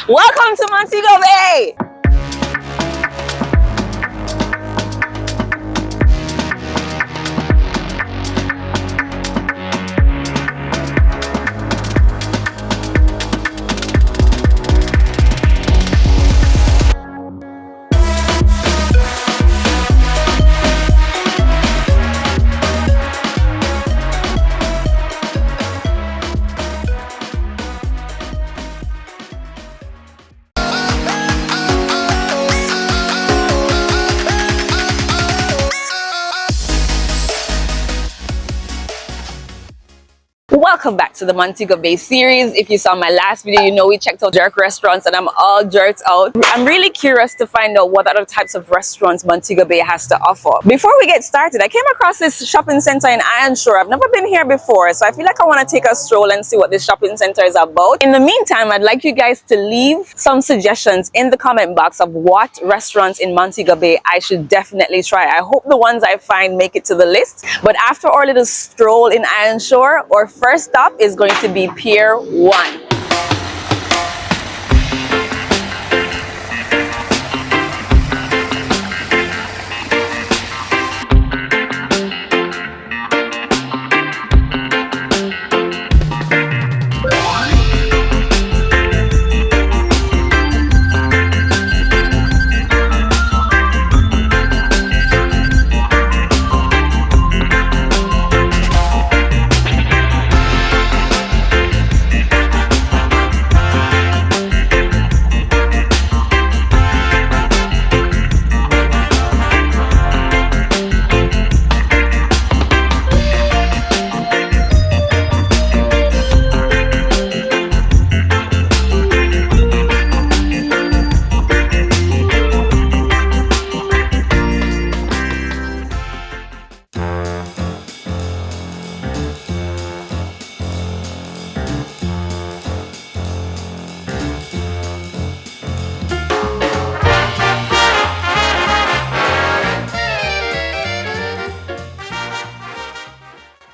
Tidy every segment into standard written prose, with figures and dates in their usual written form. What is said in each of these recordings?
Welcome to Montego Bay! Welcome back to the Montego Bay series. If you saw my last video, you know we checked out jerk restaurants and I'm all jerked out. I'm really curious to find out what other types of restaurants Montego Bay has to offer. Before we get started, I came across this shopping center in Ironshore. I've never been here before, so I feel like I want to take a stroll and see what this shopping center is about. In the meantime, I'd like you guys to leave some suggestions in the comment box of what restaurants in Montego Bay I should definitely try. I hope the ones I find make it to the list. But after our little stroll in Ironshore, our first stop is going to be Pier 1.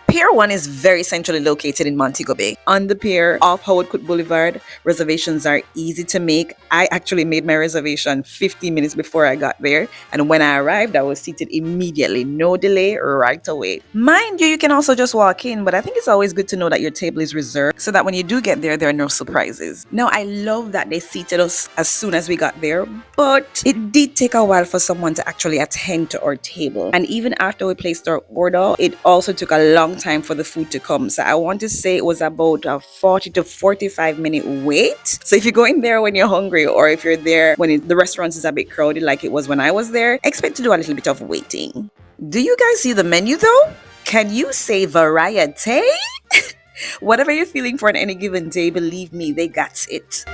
Pier 1 is very centrally located in Montego Bay. On the pier off Howard Cook Boulevard, reservations are easy to make. I actually made my reservation 15 minutes before I got there, and when I arrived, I was seated immediately, no delay, right away. Mind you, you can also just walk in, but I think it's always good to know that your table is reserved so that when you do get there are no surprises. Now, I love that they seated us as soon as we got there, but it did take a while for someone to actually attend to our table. And even after we placed our order, it also took a long time for the food to come. So I want to say it was about a 40 to 45 minute wait. So if you go in there when you're hungry, or if you're there when the restaurant is a bit crowded like it was when I was there, expect to do a little bit of waiting. Do you guys see the menu though? Can you say variety? Whatever you're feeling for on any given day, believe me, they got it.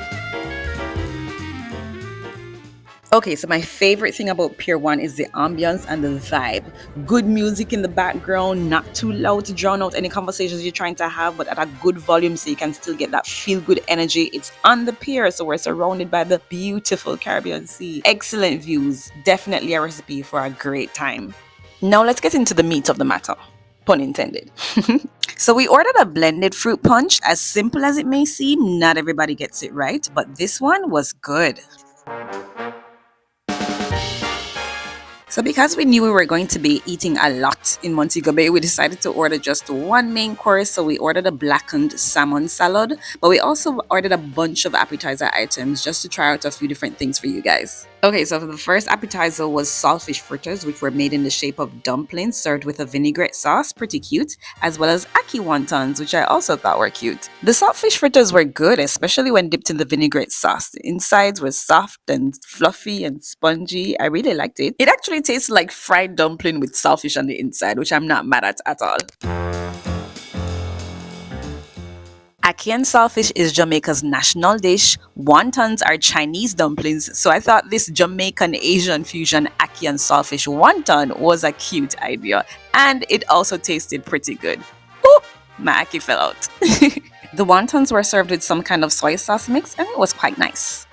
Okay, so my favorite thing about Pier 1 is the ambience and the vibe. Good music in the background, not too loud to drown out any conversations you're trying to have, but at a good volume so you can still get that feel-good energy. It's on the pier, so we're surrounded by the beautiful Caribbean Sea. Excellent views, definitely a recipe for a great time. Now let's get into the meat of the matter. Pun intended. So we ordered a blended fruit punch. As simple as it may seem, not everybody gets it right, but this one was good. So because we knew we were going to be eating a lot in Montego Bay, we decided to order just one main course. So we ordered a blackened salmon salad, but we also ordered a bunch of appetizer items just to try out a few different things for you guys. Okay, so the first appetizer was saltfish fritters, which were made in the shape of dumplings served with a vinaigrette sauce, pretty cute, as well as ackee wontons, which I also thought were cute. The saltfish fritters were good, especially when dipped in the vinaigrette sauce. The insides were soft and fluffy and spongy. I really liked it. It actually tastes like fried dumpling with saltfish on the inside, which I'm not mad at all. Ackee and saltfish is Jamaica's national dish. Wontons are Chinese dumplings, so I thought this Jamaican Asian fusion ackee and saltfish wonton was a cute idea, and it also tasted pretty good. Ooh, my ackee fell out. The wontons were served with some kind of soy sauce mix, and it was quite nice.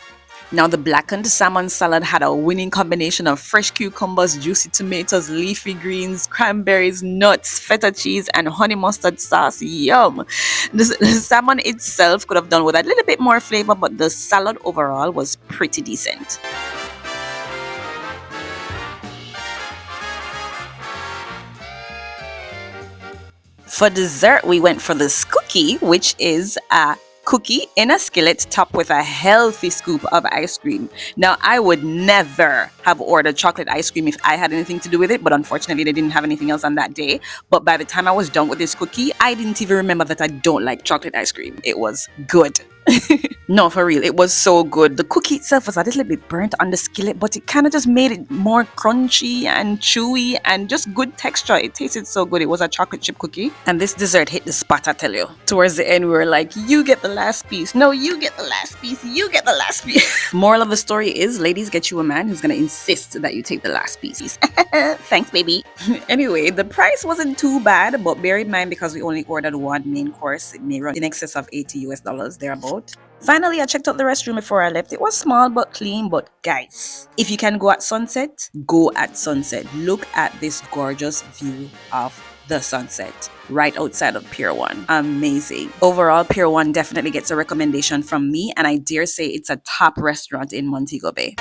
Now, the blackened salmon salad had a winning combination of fresh cucumbers, juicy tomatoes, leafy greens, cranberries, nuts, feta cheese, and honey mustard sauce. Yum! The salmon itself could have done with a little bit more flavor, but the salad overall was pretty decent. For dessert, we went for this cookie, which is a cookie in a skillet topped with a healthy scoop of ice cream. Now, I would never have ordered chocolate ice cream if I had anything to do with it, but unfortunately, they didn't have anything else on that day. But by the time I was done with this cookie, I didn't even remember that I don't like chocolate ice cream. It was good. No, for real, it was so good. The cookie itself was a little bit burnt on the skillet, but it kind of just made it more crunchy and chewy and just good texture. It tasted so good. It was a chocolate chip cookie. And this dessert hit the spot, I tell you. Towards the end, we were like, you get the last piece. No, you get the last piece. You get the last piece. Moral of the story is, ladies, get you a man who's going to insist that you take the last piece. Thanks, baby. Anyway, the price wasn't too bad, but bear in mind, because we only ordered one main course, it may run in excess of $80 thereabout. Finally, I checked out the restroom before I left. It was small but clean, but guys, if you can go at sunset, go at sunset. Look at this gorgeous view of the sunset right outside of Pier 1. Amazing. Overall, Pier 1 definitely gets a recommendation from me, and I dare say it's a top restaurant in Montego Bay.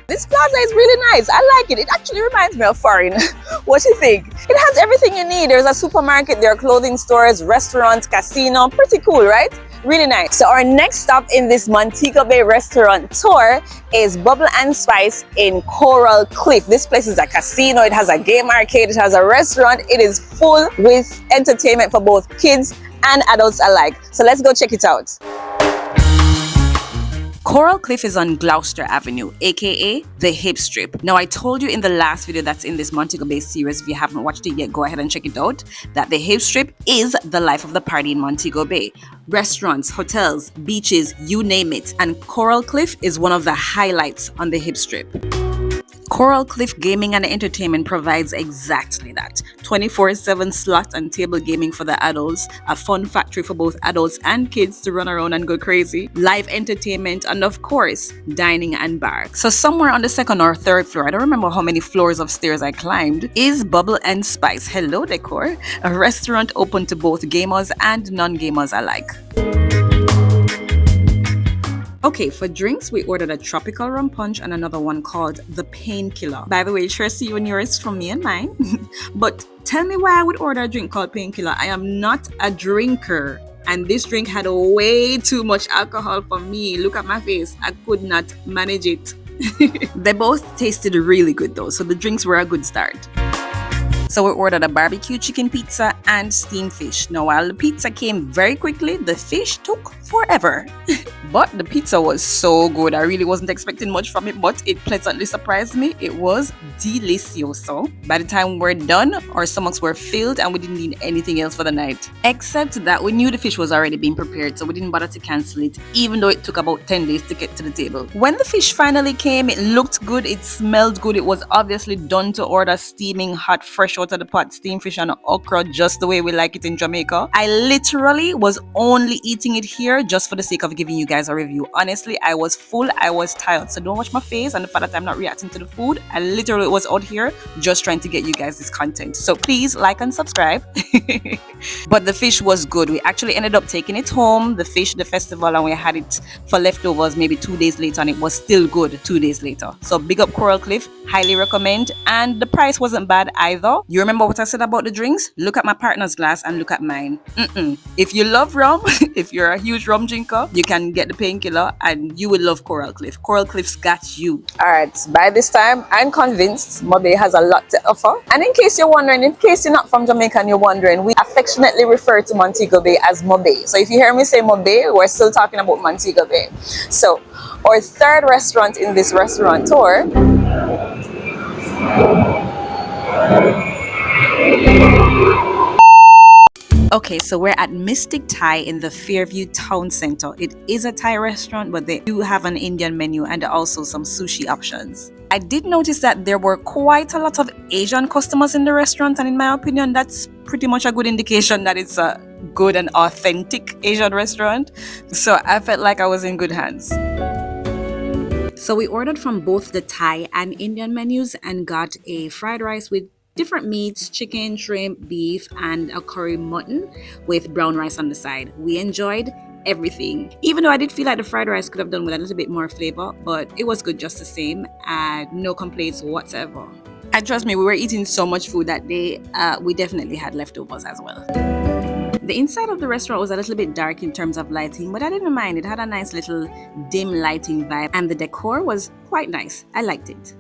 This plaza is really nice. I like it. It actually reminds me of foreign. What do you think? It has everything you need. There's a supermarket, there are clothing stores, restaurants, casino. Pretty cool, right? Really nice. So our next stop in this Montego Bay restaurant tour is Bubble and Spice in Coral Cliff. This place is a casino. It has a game arcade. It has a restaurant. It is full with entertainment for both kids and adults alike. So let's go check it out. Coral Cliff is on Gloucester Avenue, aka the Hip Strip. Now, I told you in the last video that's in this Montego Bay series, if you haven't watched it yet, go ahead and check it out, that the Hip Strip is the life of the party in Montego Bay. Restaurants, hotels, beaches, you name it. And Coral Cliff is one of the highlights on the Hip Strip. Coral Cliff Gaming and Entertainment provides exactly that. 24/7 slot and table gaming for the adults, a fun factory for both adults and kids to run around and go crazy, live entertainment, and of course, dining and bar. So somewhere on the second or third floor, I don't remember how many floors of stairs I climbed, is Bubble and Spice. Hello Decor, a restaurant open to both gamers and non-gamers alike. Okay, for drinks, we ordered a tropical rum punch and another one called the Painkiller. By the way, sure see you and yours from me and mine. But tell me why I would order a drink called Painkiller. I am not a drinker. And this drink had way too much alcohol for me. Look at my face. I could not manage it. They both tasted really good though, so the drinks were a good start. So we ordered a barbecue chicken pizza and steamed fish. Now, while the pizza came very quickly, the fish took forever. But the pizza was so good. I really wasn't expecting much from it, but it pleasantly surprised me. It was delicioso. By the time we were done, our stomachs were filled and we didn't need anything else for the night. Except that we knew the fish was already being prepared, so we didn't bother to cancel it, even though it took about 10 days to get to the table. When the fish finally came, it looked good, it smelled good. It was obviously done to order, steaming hot, fresh out of the pot, steamed fish and okra, just the way we like it in Jamaica. I literally was only eating it here just for the sake of giving you guys a review. Honestly, I was full, I was tired, so don't watch my face and the fact that I'm not reacting to the food. I literally was out here just trying to get you guys this content, so please like and subscribe. But the fish was good. We actually ended up taking it home, the fish, the festival, and we had it for leftovers maybe 2 days later, and it was still good 2 days later. So big up Coral Cliff, highly recommend. And the price wasn't bad either. You remember what I said about the drinks? Look at my partner's glass and look at mine. If you love rum, if you're a huge rum drinker, you can get the painkiller and you will love Coral Cliff. Coral Cliff's got you. Alright, by this time, I'm convinced Mobe has a lot to offer. And in case you're wondering, in case you're not from Jamaica and you're wondering, we affectionately refer to Montego Bay as Mobe. So if you hear me say Mobe, we're still talking about Montego Bay. So, our third restaurant in this restaurant tour Okay, so we're at Mystic Thai in the Fairview Town Center. It is a Thai restaurant, but they do have an Indian menu and also some sushi options. I did notice that there were quite a lot of Asian customers in the restaurant, and in my opinion, that's pretty much a good indication that it's a good and authentic Asian restaurant. So I felt like I was in good hands. So we ordered from both the Thai and Indian menus and got a fried rice with different meats, chicken, shrimp, beef, and a curry mutton with brown rice on the side. We enjoyed everything. Even though I did feel like the fried rice could have done with a little bit more flavor, but it was good just the same and no complaints whatsoever. And trust me, we were eating so much food that day, we definitely had leftovers as well. The inside of the restaurant was a little bit dark in terms of lighting, but I didn't mind. It had a nice little dim lighting vibe and the decor was quite nice. I liked it.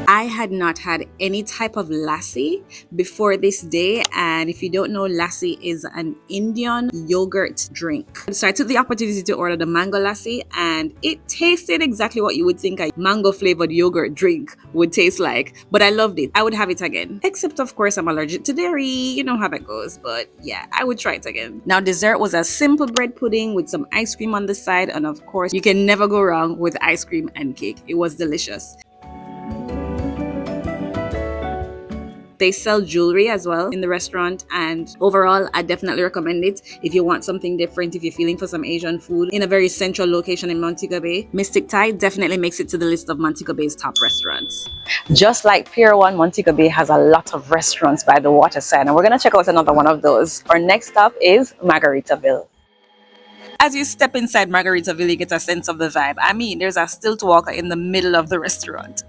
I had not had any type of lassi before this day, and if you don't know, lassi is an Indian yogurt drink. So I took the opportunity to order the mango lassi, and it tasted exactly what you would think a mango flavored yogurt drink would taste like, but I loved it. I would have it again, except of course I'm allergic to dairy, you know how that goes, but yeah, I would try it again. Now dessert was a simple bread pudding with some ice cream on the side, and of course you can never go wrong with ice cream and cake. It was delicious. They sell jewelry as well in the restaurant, and overall I definitely recommend it if you want something different, if you're feeling for some Asian food in a very central location in Montego Bay. Mystic Thai definitely makes it to the list of Montego Bay's top restaurants. Just like Pier 1, Montego Bay has a lot of restaurants by the waterside, and we're going to check out another one of those. Our next stop is Margaritaville. As you step inside Margaritaville, you get a sense of the vibe. I mean, there's a stilt walker in the middle of the restaurant.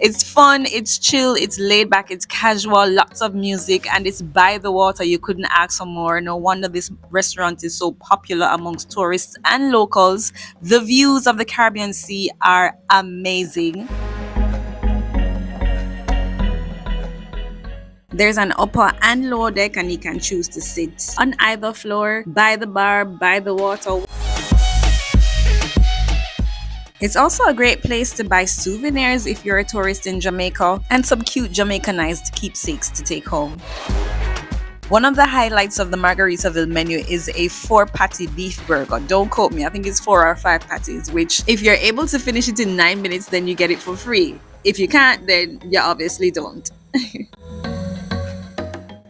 It's fun, it's chill, it's laid back, it's casual, lots of music, and it's by the water. You couldn't ask for more. No wonder this restaurant is so popular amongst tourists and locals. The views of the Caribbean Sea are amazing. There's an upper and lower deck, and you can choose to sit on either floor, by the bar, by the water. It's also a great place to buy souvenirs if you're a tourist in Jamaica, and some cute Jamaicanized keepsakes to take home. One of the highlights of the Margaritaville menu is a 4-patty beef burger. Don't quote me, I think it's 4 or 5 patties, which if you're able to finish it in 9 minutes, then you get it for free. If you can't, then you obviously don't.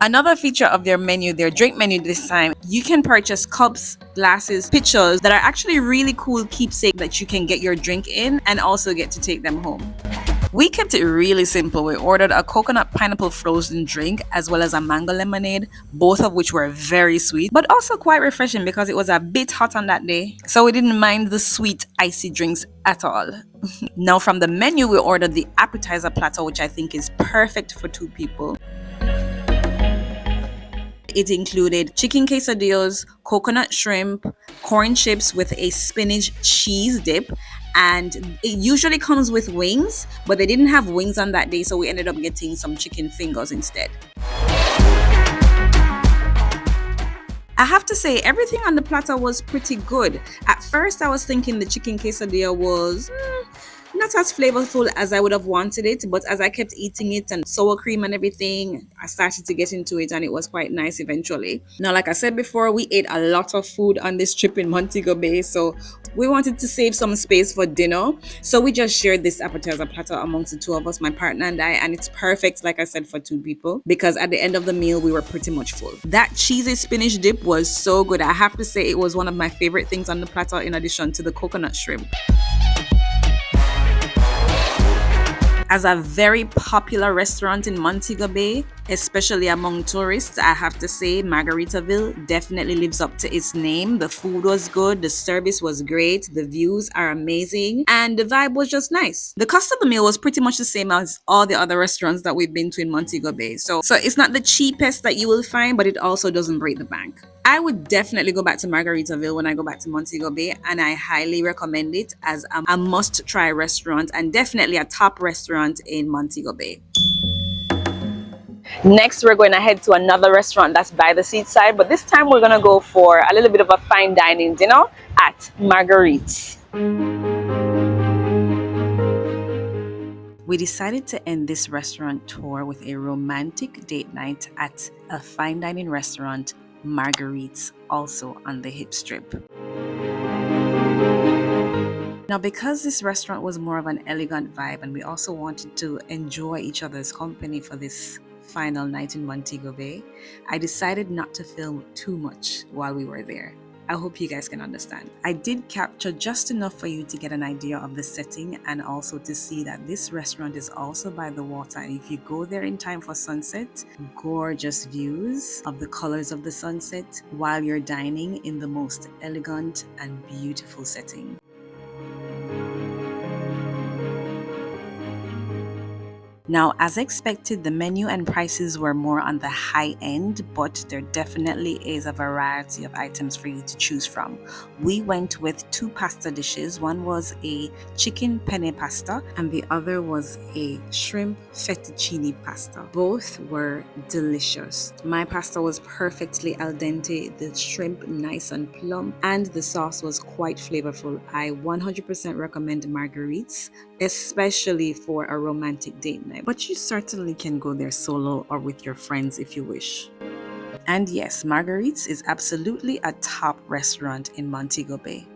Another feature of their menu, their drink menu this time, you can purchase cups, glasses, pitchers that are actually really cool keepsake that you can get your drink in and also get to take them home. We kept it really simple. We ordered a coconut pineapple frozen drink as well as a mango lemonade, both of which were very sweet, but also quite refreshing because it was a bit hot on that day. So we didn't mind the sweet, icy drinks at all. Now from the menu, we ordered the appetizer platter, which I think is perfect for 2 people. It included chicken quesadillas, coconut shrimp, corn chips with a spinach cheese dip, and it usually comes with wings, but they didn't have wings on that day, so we ended up getting some chicken fingers instead. I have to say, everything on the platter was pretty good. At first, I was thinking the chicken quesadilla was not as flavorful as I would have wanted it, but as I kept eating it and sour cream and everything, I started to get into it and it was quite nice eventually. Now, like I said before, we ate a lot of food on this trip in Montego Bay, so we wanted to save some space for dinner. So we just shared this appetizer platter amongst the 2 of us, my partner and I, and it's perfect, like I said, for 2 people because at the end of the meal, we were pretty much full. That cheesy spinach dip was so good. I have to say it was one of my favorite things on the platter in addition to the coconut shrimp. As a very popular restaurant in Montego Bay, especially among tourists, I have to say Margaritaville definitely lives up to its name. The food was good, the service was great, the views are amazing, and the vibe was just nice. The cost of the meal was pretty much the same as all the other restaurants that we've been to in Montego Bay. So it's not the cheapest that you will find, but it also doesn't break the bank. I would definitely go back to Margaritaville when I go back to Montego Bay, and I highly recommend it as a must try restaurant and definitely a top restaurant in Montego Bay. Next, we're going to head to another restaurant that's by the seaside, but this time we're going to go for a little bit of a fine dining dinner at Marguerites. We decided to end this restaurant tour with a romantic date night at a fine dining restaurant, Marguerites, also on the Hip Strip. Now, because this restaurant was more of an elegant vibe and we also wanted to enjoy each other's company for this final night in Montego Bay, I decided not to film too much while we were there. I hope you guys can understand. I did capture just enough for you to get an idea of the setting and also to see that this restaurant is also by the water, and if you go there in time for sunset, gorgeous views of the colors of the sunset while you're dining in the most elegant and beautiful setting. Now, as expected, the menu and prices were more on the high end, but there definitely is a variety of items for you to choose from. We went with two pasta dishes. One was a chicken penne pasta and the other was a shrimp fettuccine pasta. Both were delicious. My pasta was perfectly al dente, the shrimp nice and plump, and the sauce was quite flavorful. I 100% recommend Marguerites, especially for a romantic date night. But you certainly can go there solo or with your friends if you wish. And yes, Marguerites is absolutely a top restaurant in Montego Bay.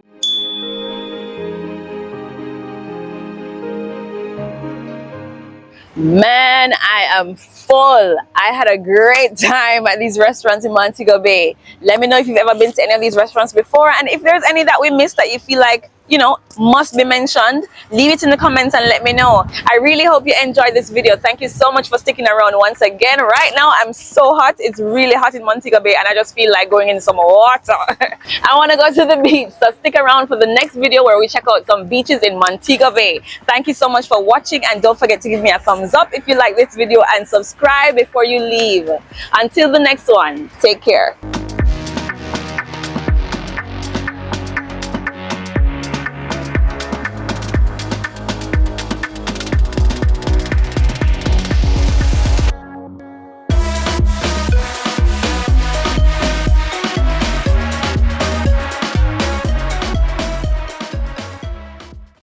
Man, I am full. I had a great time at these restaurants in Montego Bay. Let me know if you've ever been to any of these restaurants before, and if there's any that we missed that you feel like, you know, must be mentioned, leave it in the comments and let me know. I really hope you enjoyed this video. Thank you so much for sticking around once again. Right now, I'm so hot. It's really hot in Montego Bay and I just feel like going in some water. I want to go to the beach, so stick around for the next video where we check out some beaches in Montego Bay. Thank you so much for watching, and don't forget to give me a thumbs up if you like this video and subscribe before you leave. Until the next one, take care.